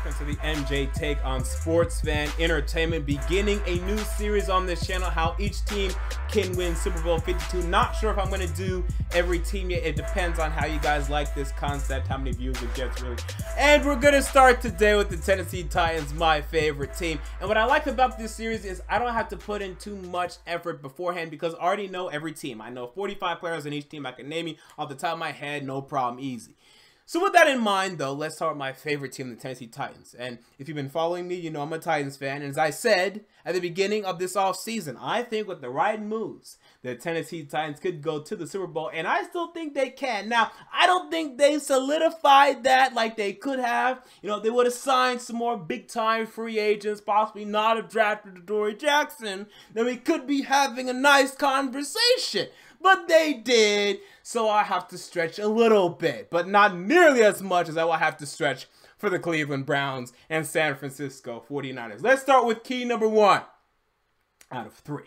welcome to the MJ Take on Sports Fan Entertainment, beginning a new series on this channel, how each team can win Super Bowl 52. Not sure if I'm going to do every team yet. It depends on how you guys like this concept, how many views it gets, really. And we're going to start today with the Tennessee Titans, my favorite team. And what I like about this series is I don't have to put in too much effort beforehand because I already know every team. I know 45 players in each team. I can name you off the top of my head, no problem, easy. So with that in mind, though, let's start with my favorite team, the Tennessee Titans. And if you've been following me, you know I'm a Titans fan. And as I said at the beginning of this offseason, I think with the right moves, the Tennessee Titans could go to the Super Bowl. And I still think they can. Now, I don't think they solidified that like they could have. You know, they would have signed some more big-time free agents, possibly not have drafted Adoree Jackson. Then we could be having a nice conversation. But they did, so I have to stretch a little bit, but not nearly as much as I will have to stretch for the Cleveland Browns and San Francisco 49ers. Let's start with key number 1 out of 3.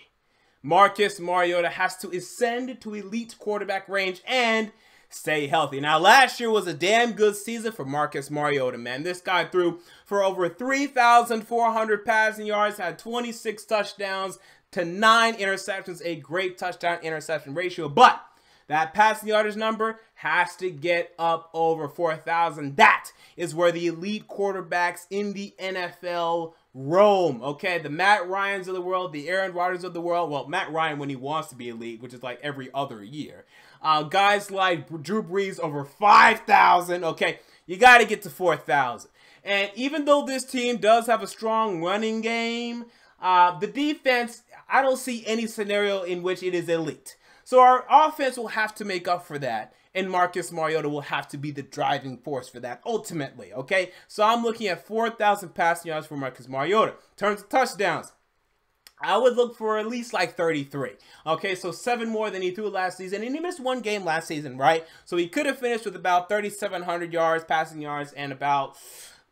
Marcus Mariota has to ascend to elite quarterback range and stay healthy. Now, last year was a damn good season for Marcus Mariota, man. This guy threw for over 3,400 passing yards, had 26 touchdowns, to 9 interceptions, a great touchdown-interception ratio. But that passing yardage number has to get up over 4,000. That is where the elite quarterbacks in the NFL roam, okay? The Matt Ryans of the world, the Aaron Rodgers of the world. Well, Matt Ryan when he wants to be elite, which is like every other year. Guys like Drew Brees over 5,000, okay? You got to get to 4,000. And even though this team does have a strong running game, the defense, I don't see any scenario in which it is elite. So our offense will have to make up for that, and Marcus Mariota will have to be the driving force for that ultimately, okay? So I'm looking at 4,000 passing yards for Marcus Mariota. In terms of touchdowns, I would look for at least like 33. Okay, so 7 more than he threw last season. And he missed 1 game last season, right? So he could have finished with about 3,700 yards, passing yards, and about...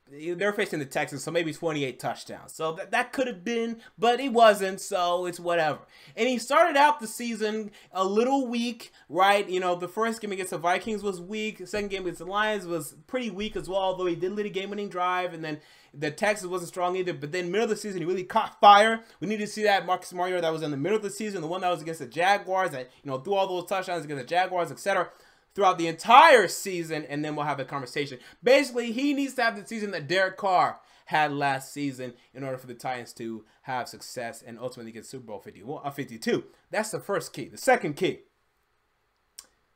They're facing the Texans, so maybe 28 touchdowns. So that could have been, but he wasn't, so it's whatever. And he started out the season a little weak, right? You know, the first game against the Vikings was weak. The second game against the Lions was pretty weak as well, although he did lead a game-winning drive. And then the Texans wasn't strong either. But then middle of the season, he really caught fire. We need to see that Marcus Mariota that was in the middle of the season, the one that was against the Jaguars, that, you know, threw all those touchdowns against the Jaguars, etc., throughout the entire season, and then we'll have a conversation. Basically, he needs to have the season that Derek Carr had last season in order for the Titans to have success and ultimately get Super Bowl 52. That's the first key. The second key,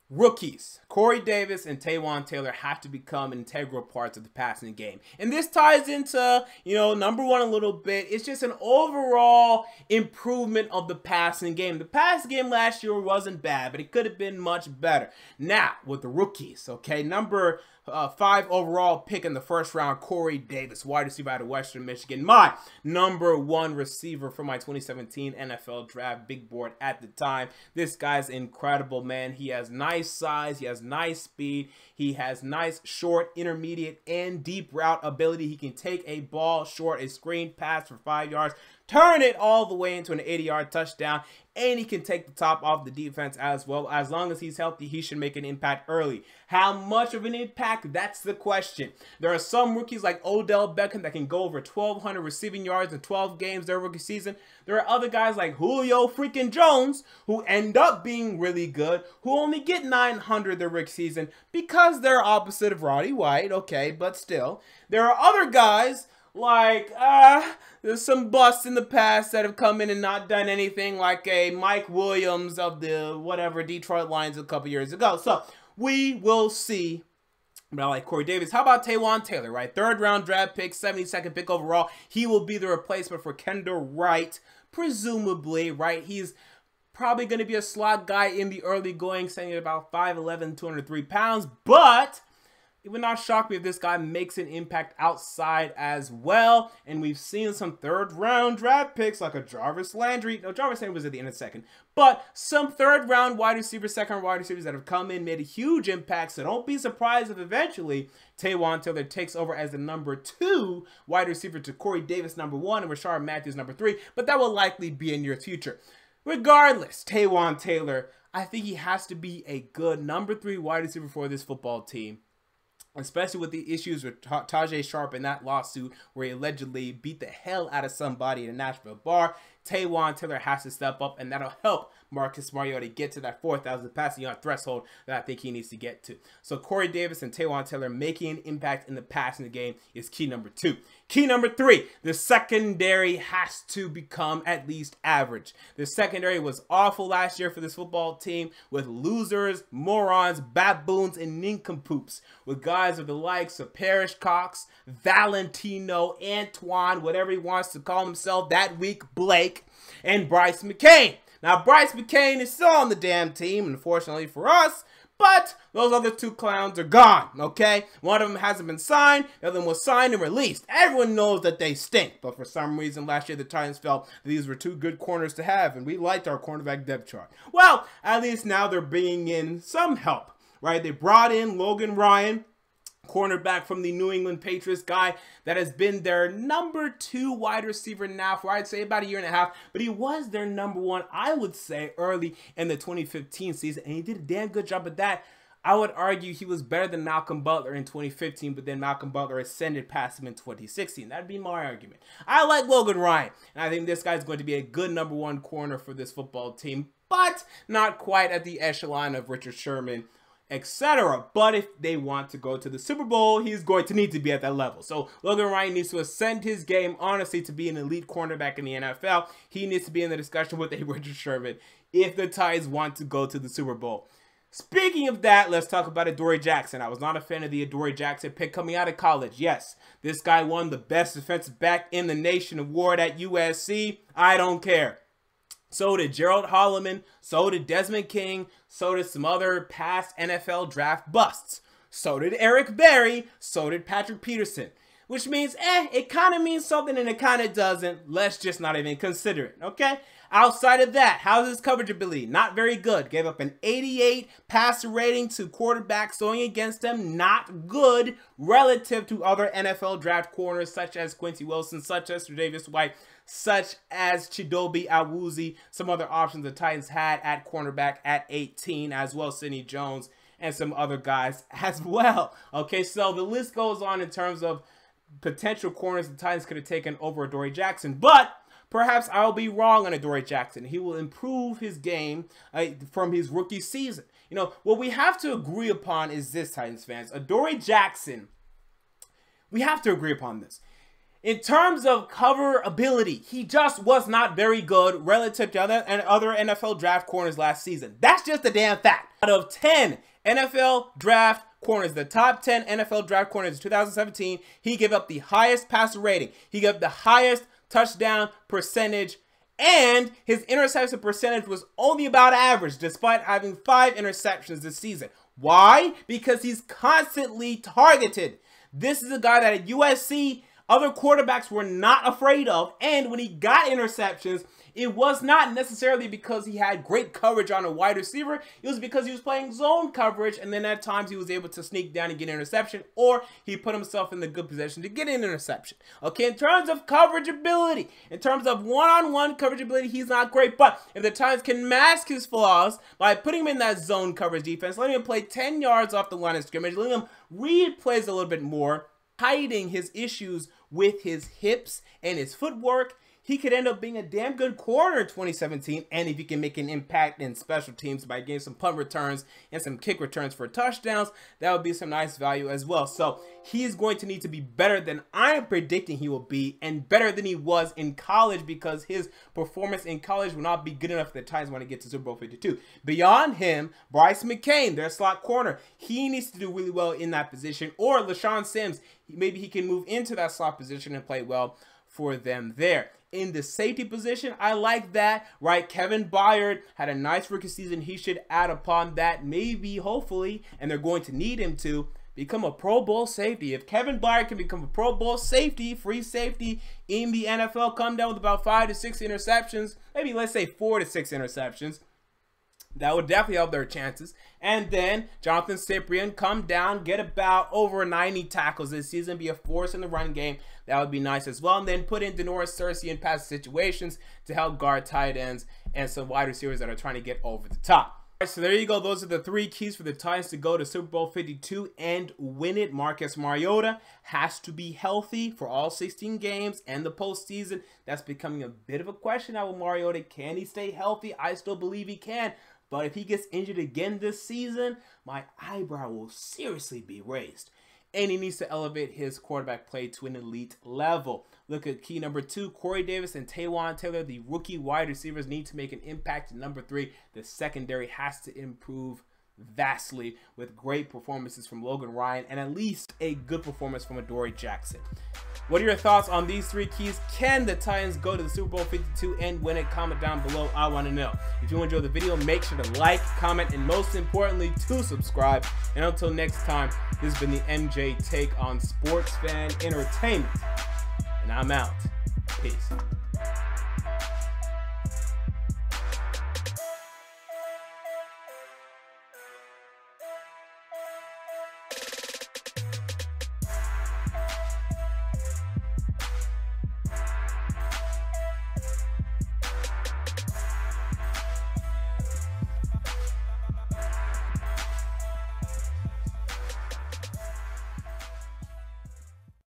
rookies. Corey Davis and Taywan Taylor have to become integral parts of the passing game. And this ties into, you know, number 1 a little bit. It's just an overall improvement of the passing game. The passing game last year wasn't bad, but it could have been much better. Now, with the rookies, okay, number 5 overall pick in the first round, Corey Davis, wide receiver out of Western Michigan. My number 1 receiver for my 2017 NFL draft big board at the time. This guy's incredible, man. He has nice size. He has nice speed. He has nice short, intermediate, and deep route ability. He can take a ball short, a screen pass for 5 yards, turn it all the way into an 80-yard touchdown, and he can take the top off the defense as well. As long as he's healthy, he should make an impact early. How much of an impact? That's the question. There are some rookies like Odell Beckham that can go over 1,200 receiving yards in 12 games their rookie season. There are other guys like Julio freaking Jones who end up being really good, who only get 900 their rookie season because they're opposite of Roddy White, okay, but still. There are other guys like, there's some busts in the past that have come in and not done anything, like a Mike Williams of the whatever Detroit Lions a couple years ago. So we will see. But I like Corey Davis. How about Taywan Taylor, right? 3rd round draft pick, 72nd pick overall. He will be the replacement for Kendall Wright, presumably, right? He's probably going to be a slot guy in the early going, saying about 5'11", 203 pounds, but it would not shock me if this guy makes an impact outside as well. And we've seen some 3rd round draft picks like a Jarvis Landry. No, Jarvis Landry was at the end of the 2nd. But some 3rd round wide receivers, 2nd round wide receivers that have come in, made a huge impact. So don't be surprised if eventually Taywan Taylor takes over as the number 2 wide receiver to Corey Davis number 1 and Rashard Matthews number 3. But that will likely be in your future. Regardless, Taywan Taylor, I think he has to be a good number 3 wide receiver for this football team. especially with the issues with Tajay Sharp in that lawsuit where he allegedly beat the hell out of somebody in a Nashville bar. Taywan Taylor has to step up, and that'll help Marcus Mariota get to that 4,000 passing yard threshold that I think he needs to get to. So Corey Davis and Taywan Taylor making an impact in the passing game is key number 2. Key number 3, the secondary has to become at least average. The secondary was awful last year for this football team with losers, morons, baboons, and nincompoops, with guys of the likes of Parrish Cox, Valentino, Antoine, whatever he wants to call himself that week, Blake, and Bryce McCain. Now, Bryce McCain is still on the damn team, unfortunately for us, but those other 2 clowns are gone, okay? One of them hasn't been signed, the other one was signed and released. Everyone knows that they stink, but for some reason last year the Titans felt that these were 2 good corners to have, and we liked our cornerback depth chart. Well, at least now they're bringing in some help, right? They brought in Logan Ryan, cornerback from the New England Patriots, guy that has been their number 2 wide receiver now for I'd say about a year and a half, but he was their number 1, I would say, early in the 2015 season, and he did a damn good job at that. I would argue he was better than Malcolm Butler in 2015, but then Malcolm Butler ascended past him in 2016. That'd be my argument. I like Logan Ryan, and I think this guy's going to be a good number 1 corner for this football team, but not quite at the echelon of Richard Sherman, etc. But if they want to go to the Super Bowl, he's going to need to be at that level. So Logan Ryan needs to ascend his game, honestly, to be an elite cornerback in the NFL. He needs to be in the discussion with a Richard Sherman if the Titans want to go to the Super Bowl. Speaking of that, let's talk about Adoree Jackson. I was not a fan of the Adoree Jackson pick coming out of college. Yes, this guy won the best defensive back in the nation award at USC. I don't care. So did Gerald Holloman, so did Desmond King, so did some other past NFL draft busts. So did Eric Berry, so did Patrick Peterson. Which means, it kind of means something and it kind of doesn't. Let's just not even consider it, okay? Outside of that, how's his coverage ability? Not very good. Gave up an 88 passer rating to quarterbacks throwing against him. Not good relative to other NFL draft corners such as Quincy Wilson, such as Tre'Davious White, such as Chidobe Awuzie, some other options the Titans had at cornerback at 18, as well as Sidney Jones and some other guys as well. Okay, so the list goes on in terms of potential corners the Titans could have taken over Adoree Jackson, but perhaps I'll be wrong on Adoree Jackson. He will improve his game from his rookie season. You know, what we have to agree upon is this, Titans fans. Adoree Jackson, we have to agree upon this. In terms of cover ability, he just was not very good relative to other NFL draft corners last season. That's just a damn fact. Out of 10 NFL draft corners, the top 10 NFL draft corners in 2017, he gave up the highest passer rating. He gave the highest touchdown percentage, and his interception percentage was only about average despite having 5 interceptions this season. Why? Because he's constantly targeted. This is a guy that at USC, other quarterbacks were not afraid of, and when he got interceptions, it was not necessarily because he had great coverage on a wide receiver. It was because he was playing zone coverage, and then at times he was able to sneak down and get an interception, or he put himself in the good position to get an interception. Okay, in terms of coverage ability, in terms of one-on-one coverage ability, he's not great, but if the Titans can mask his flaws by putting him in that zone coverage defense, letting him play 10 yards off the line of scrimmage, letting him read plays a little bit more, hiding his issues with his hips and his footwork, he could end up being a damn good corner in 2017. And if he can make an impact in special teams by getting some punt returns and some kick returns for touchdowns, that would be some nice value as well. So he's going to need to be better than I am predicting he will be, and better than he was in college, because his performance in college will not be good enough for the Titans when he gets to Super Bowl 52. Beyond him, Bryce McCain, their slot corner, he needs to do really well in that position. Or LaShawn Sims, maybe he can move into that slot position and play well for them there. In the safety position, I like that, right? Kevin Byard had a nice rookie season. He should add upon that, maybe, hopefully, and they're going to need him to become a Pro Bowl safety. If Kevin Byard can become a Pro Bowl safety, free safety in the NFL, come down with about 5 to 6 interceptions, maybe let's say 4 to 6 interceptions, that would definitely help their chances. And then Jonathan Cyprien, come down, get about over 90 tackles this season, be a force in the run game. That would be nice as well. And then put in Denoris Cersei in pass situations to help guard tight ends and some wide receivers that are trying to get over the top. So there you go. Those are the 3 keys for the Titans to go to Super Bowl 52 and win it. Marcus Mariota has to be healthy for all 16 games and the postseason. That's becoming a bit of a question now with Mariota. Can he stay healthy? I still believe he can. But if he gets injured again this season, my eyebrow will seriously be raised. And he needs to elevate his quarterback play to an elite level. Look at key number 2, Corey Davis and Taywan Taylor, the rookie wide receivers, need to make an impact. And number 3, the secondary has to improve vastly with great performances from Logan Ryan and at least a good performance from Adoree Jackson. What are your thoughts on these 3 keys? Can the Titans go to the Super Bowl 52 and win it? Comment down below. I want to know. If you enjoyed the video, make sure to like, comment, and most importantly, to subscribe. And until next time, this has been the MJ Take on Sports Fan Entertainment. And I'm out. Peace.